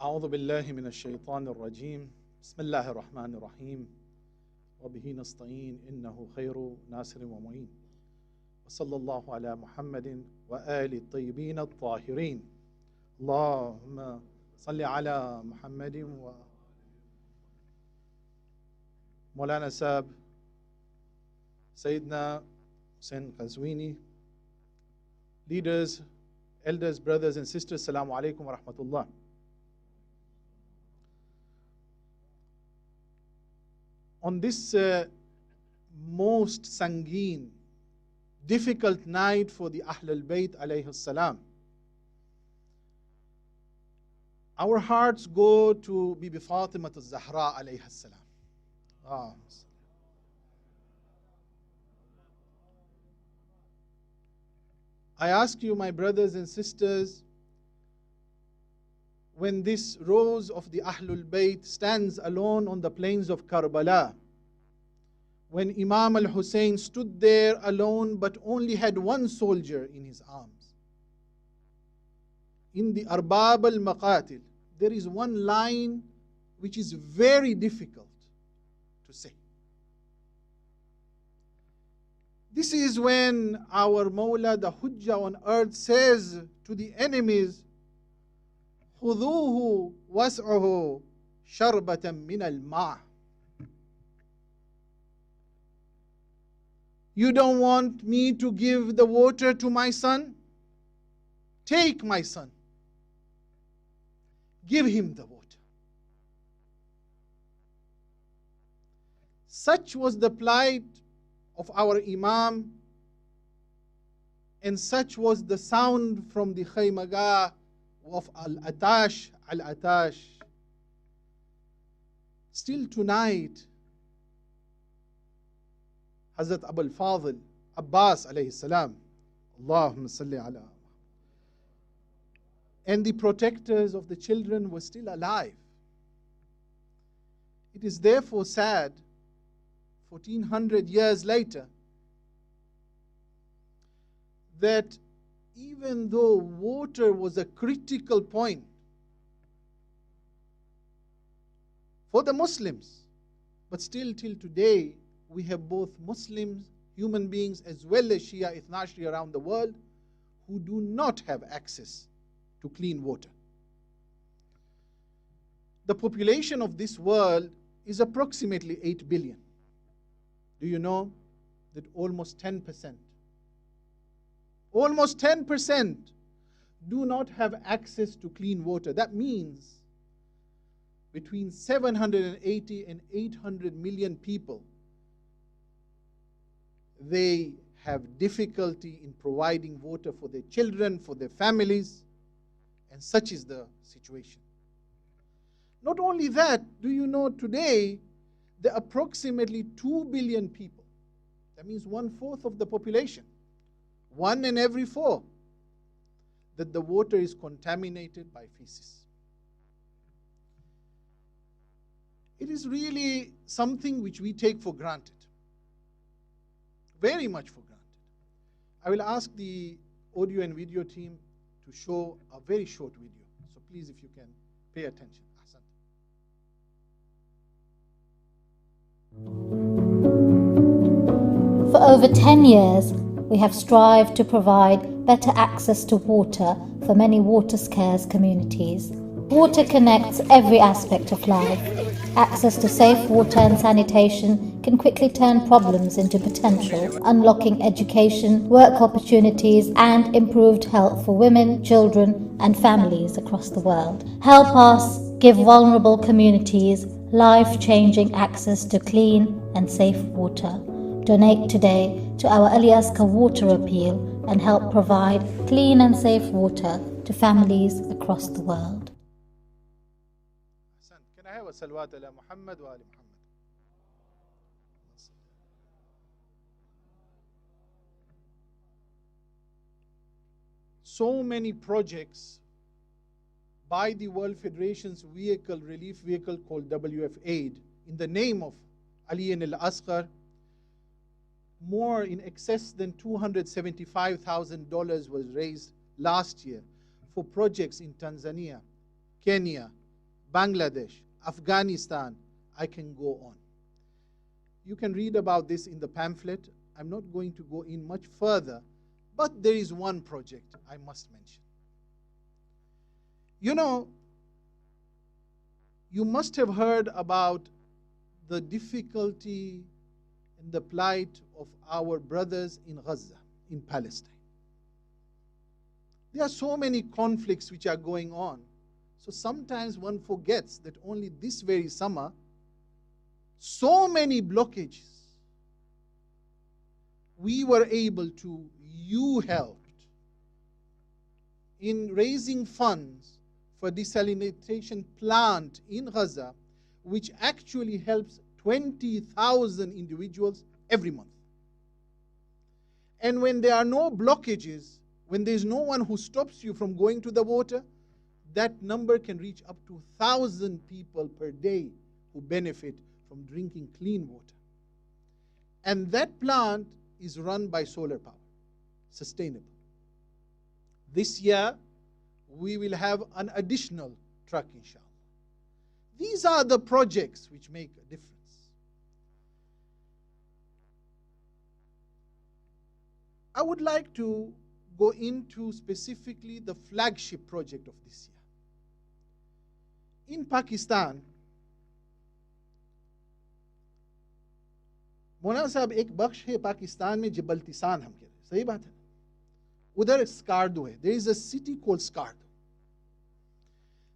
أعوذ بالله من الشيطان الرجيم بسم الله الرحمن الرحيم وبه نستعين إنه خير ناصر ومعين وصلى الله على محمد وآل الطيبين الطاهرين اللهم صل على محمد و Mawlana Sahib, Sayyidina Hussein Qazwini, leaders, elders, brothers and sisters, Assalamu alaikum wa rahmatullah. On this most sanguine, difficult night for the Ahlul Bayt alayhi salam, our hearts go to Bibi Fatima al-Zahra alayhi salam. I ask you, my brothers and sisters, when this rose of the Ahlul Bayt stands alone on the plains of Karbala, when Imam al-Hussein stood there alone but only had one soldier in his arms, in the Arbab al-Maqatil, there is one line which is very difficult to say. This is when our Mawla, the Hujjah on earth, says to the enemies, خُذُوهُ وَاسْعُهُ شَرْبَةً مِنَ الْمَاءِ. You don't want me to give the water to my son? Take my son. Give him the water. Such was the plight of our Imam, and such was the sound from the Khaymagah of Al-Atash. Still tonight, Hazrat Abul Fadl, Abbas alayhi salam, Allahumma salli ala, and the protectors of the children were still alive. It is therefore sad, 1400 years later, that even though water was a critical point for the Muslims, but still till today we have both Muslims, human beings, as well as Shia Ithnashi around the world who do not have access to clean water. The population of this world is approximately 8 billion. Do you know that almost 10% do not have access to clean water? That means between 780 and 800 million people, they have difficulty in providing water for their children, for their families, and such is the situation. Not only that, do you know today there are approximately 2 billion people. That means 1/4 of the population, 1 in every 4, that the water is contaminated by feces. It is really something which we take for granted, very much for granted. I will ask the audio and video team to show a very short video. So please, if you can pay attention. For over 10 years, we have strived to provide better access to water for many water-scarce communities. Water connects every aspect of life. Access to safe water and sanitation can quickly turn problems into potential, unlocking education, work opportunities, and improved health for women, children, and families across the world. Help us give vulnerable communities life-changing access to clean and safe water. Donate today to our Ali Asghar Water Appeal and help provide clean and safe water to families across the world. Can I have a salawat ala Muhammad wa ali Muhammad? So many projects by the World Federation's relief vehicle called WF Aid, in the name of Ali and Al-Asghar, more in excess than $275,000 was raised last year for projects in Tanzania, Kenya, Bangladesh, Afghanistan, I can go on. You can read about this in the pamphlet. I'm not going to go in much further, but there is one project I must mention. You know, you must have heard about the difficulty and the plight of our brothers in Gaza, in Palestine. There are so many conflicts which are going on. So sometimes one forgets that only this very summer, so many blockages. We were able to, you helped in raising funds for desalination plant in Gaza, which actually helps 20,000 individuals every month. And when there are no blockages, when there's no one who stops you from going to the water, that number can reach up to 1,000 people per day who benefit from drinking clean water. And that plant is run by solar power, sustainable. This year, we will have an additional truck, inshallah. These are the projects which make a difference. I would like to go into specifically the flagship project of this year. In Pakistan, मौलाना साहब एक बख्श है पाकिस्तान में जबलतिसान हम कह रहे हैं, सही बात है, उधर स्कार्दो है. There is a city called Skardu.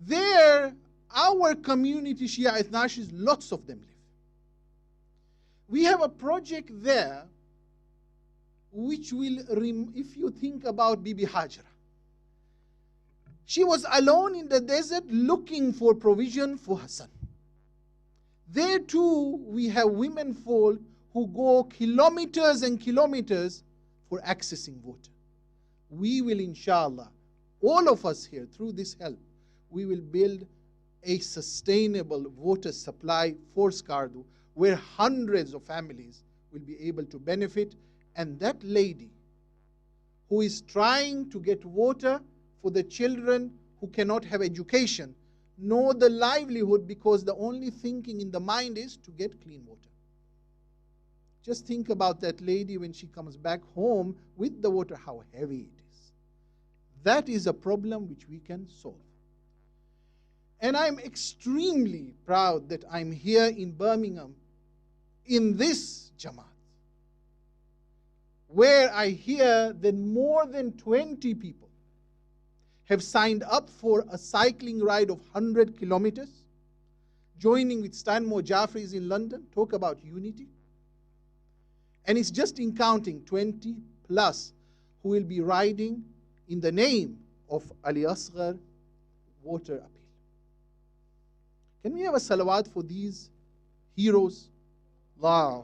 There, our community, Shia Ithnashis, lots of them live. We have a project there which will, if you think about Bibi Hajra, she was alone in the desert looking for provision for her son. There too, we have women folk who go kilometers and kilometers for accessing water. We will, inshallah, all of us here, through this help, we will build a sustainable water supply for Skardu, where hundreds of families will be able to benefit. And that lady who is trying to get water for the children who cannot have education, know the livelihood, because the only thinking in the mind is to get clean water. Just think about that lady when she comes back home with the water, how heavy it is. That is a problem which we can solve. And I'm extremely proud that I'm here in Birmingham in this Jamaat, where I hear that more than 20 people have signed up for a cycling ride of 100 kilometers, joining with Stanmore Jaffries in London. Talk about unity. And it's just in counting 20 plus who will be riding in the name of Ali Asghar Water Appeal. Can we have a salawat for these heroes? Allah.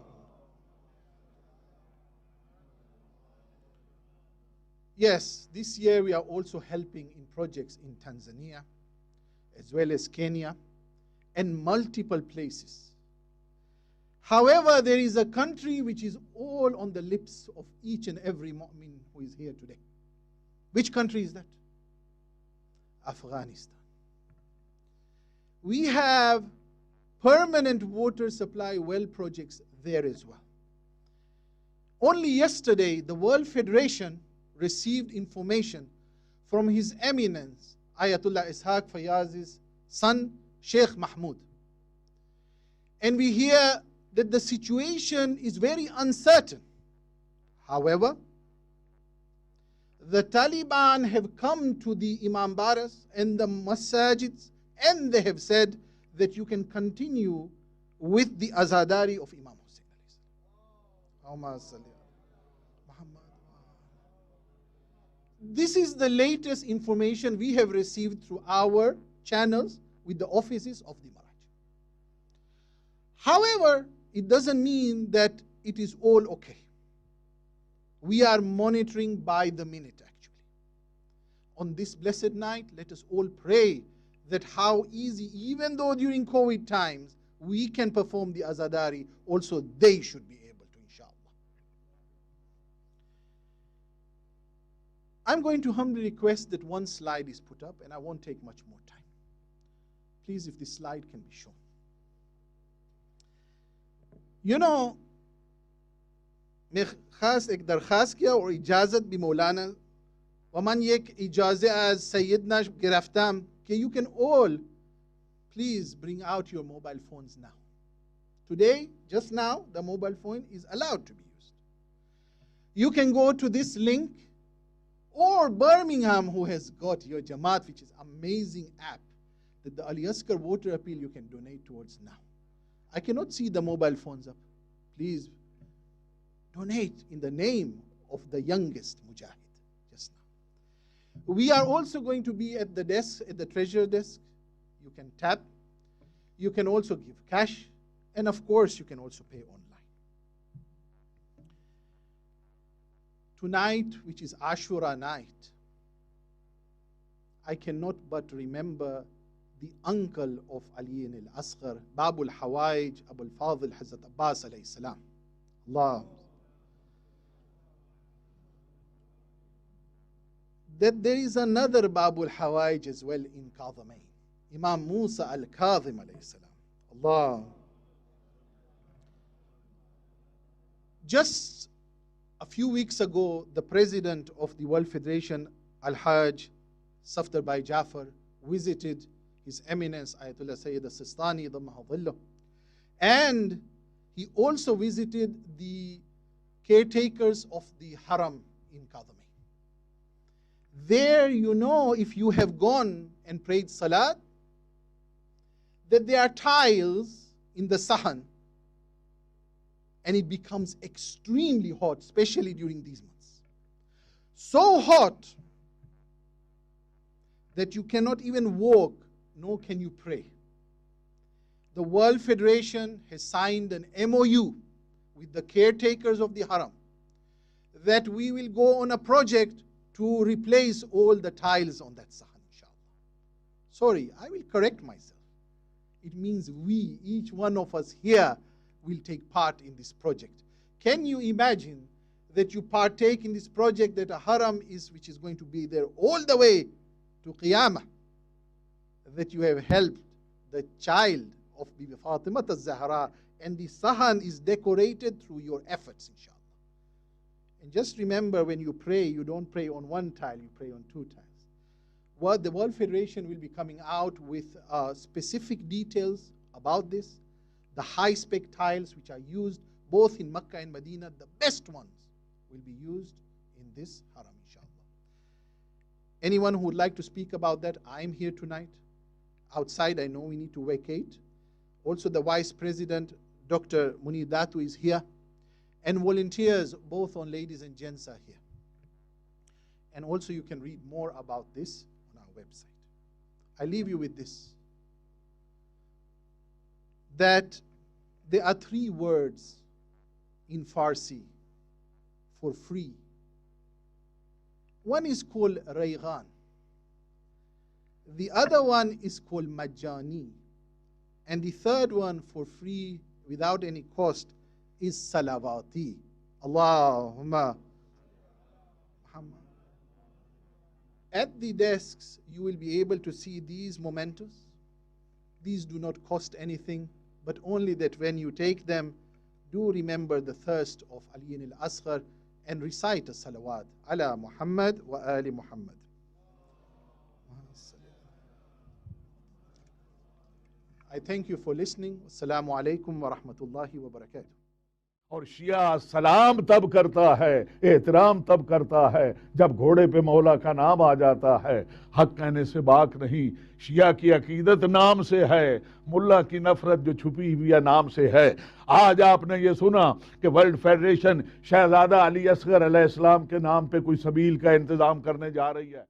Yes, this year we are also helping in projects in Tanzania, as well as Kenya, and multiple places. However, there is a country which is all on the lips of each and every mu'min who is here today. Which country is that? Afghanistan. We have permanent water supply well projects there as well. Only yesterday, the World Federation received information from His Eminence, Ayatollah Ishaq Fayyaz's son, Sheikh Mahmoud. And we hear that the situation is very uncertain. However, the Taliban have come to the Imam Baras and the Masajids, and they have said that you can continue with the Azadari of Imam Hussein. This is the latest information we have received through our channels with the offices of the Maraj. However, it doesn't mean that it is all okay. We are monitoring by the minute, actually. On this blessed night, let us all pray that how easy, even though during COVID times, we can perform the Azadari, also they should be able to, inshallah. I'm going to humbly request that one slide is put up, and I won't take much more time. Please, if this slide can be shown. You know, मैं खास एक दरख्वास्त किया और इजाज़त भी मौलाना و من یک اجازه از سیدنا گرفتم که you can all please bring out your mobile phones now. Today, just now, the mobile phone is allowed to be used. You can go to this link, or Birmingham, who has got your Jamaat, which is amazing app, that the Ali Asghar Water Appeal you can donate towards now. I cannot see the mobile phones up. Please donate in the name of the youngest Mujahid just now. We are also going to be at the desk, at the treasurer desk. You can tap. You can also give cash. And of course, you can also pay online. Tonight, which is Ashura night, I cannot but remember the uncle of Ali al-Asghar, Babul Hawaij, Abul Fadl, Hazrat Abbas alayhi salam. Allah. That there is another Babul Hawaij as well in Kadhamain, Imam Musa al-Kadhim alayhi salam. Allah. Just a few weeks ago, the president of the World Federation, Alhaj Safdar Jafar, visited His Eminence Ayatollah Sayyid al-Sistani, and he also visited the caretakers of the Haram in Kadhamain. There, you know, if you have gone and prayed Salat, that there are tiles in the Sahan, and it becomes extremely hot, especially during these months. So hot that you cannot even walk, nor can you pray. The World Federation has signed an MOU with the caretakers of the Haram that we will go on a project to replace all the tiles on that Sahan, inshallah. Sorry, I will correct myself. It means we, each one of us here, will take part in this project. Can you imagine that you partake in this project, that a haram is, which is going to be there all the way to Qiyamah, that you have helped the child of Bibi Fatima al-Zahra, and the Sahan is decorated through your efforts, inshallah. And just remember, when you pray, you don't pray on one tile, you pray on two tiles. Well, the World Federation will be coming out with specific details about this. The high-spec tiles which are used both in Makkah and Medina, the best ones will be used in this haram, inshallah. Anyone who would like to speak about that, I'm here tonight. Outside, I know we need to vacate. Also, the Vice President, Dr. Munir Datu, is here. And volunteers, both on ladies and gents, are here. And also, you can read more about this on our website. I leave you with this, that there are 3 words in Farsi for free. One is called Raygan. The other one is called Majani. And the third one for free, without any cost, is Salawati. Allahumma Muhammad. At the desks, you will be able to see these mementos. These do not cost anything, but only that when you take them, do remember the thirst of Ali al-Asghar and recite a salawat ala Muhammad wa ali Muhammad. I thank you for listening. Assalamu alaikum wa rahmatullahi wa barakatuh. और शिया सलाम तब करता है, एहतराम तब करता है जब घोड़े पे मौला का नाम आ जाता है। हक कहने से बाक नहीं, शिया की अकीदत नाम से है, मुल्ला की नफरत जो छुपी हुई नाम से है। आज आपने ये सुना कि वर्ल्ड फेडरेशन शहजादा अली असगर अलैहिस्सलाम के नाम पे कोई सबील का इंतजाम करने जा रही है।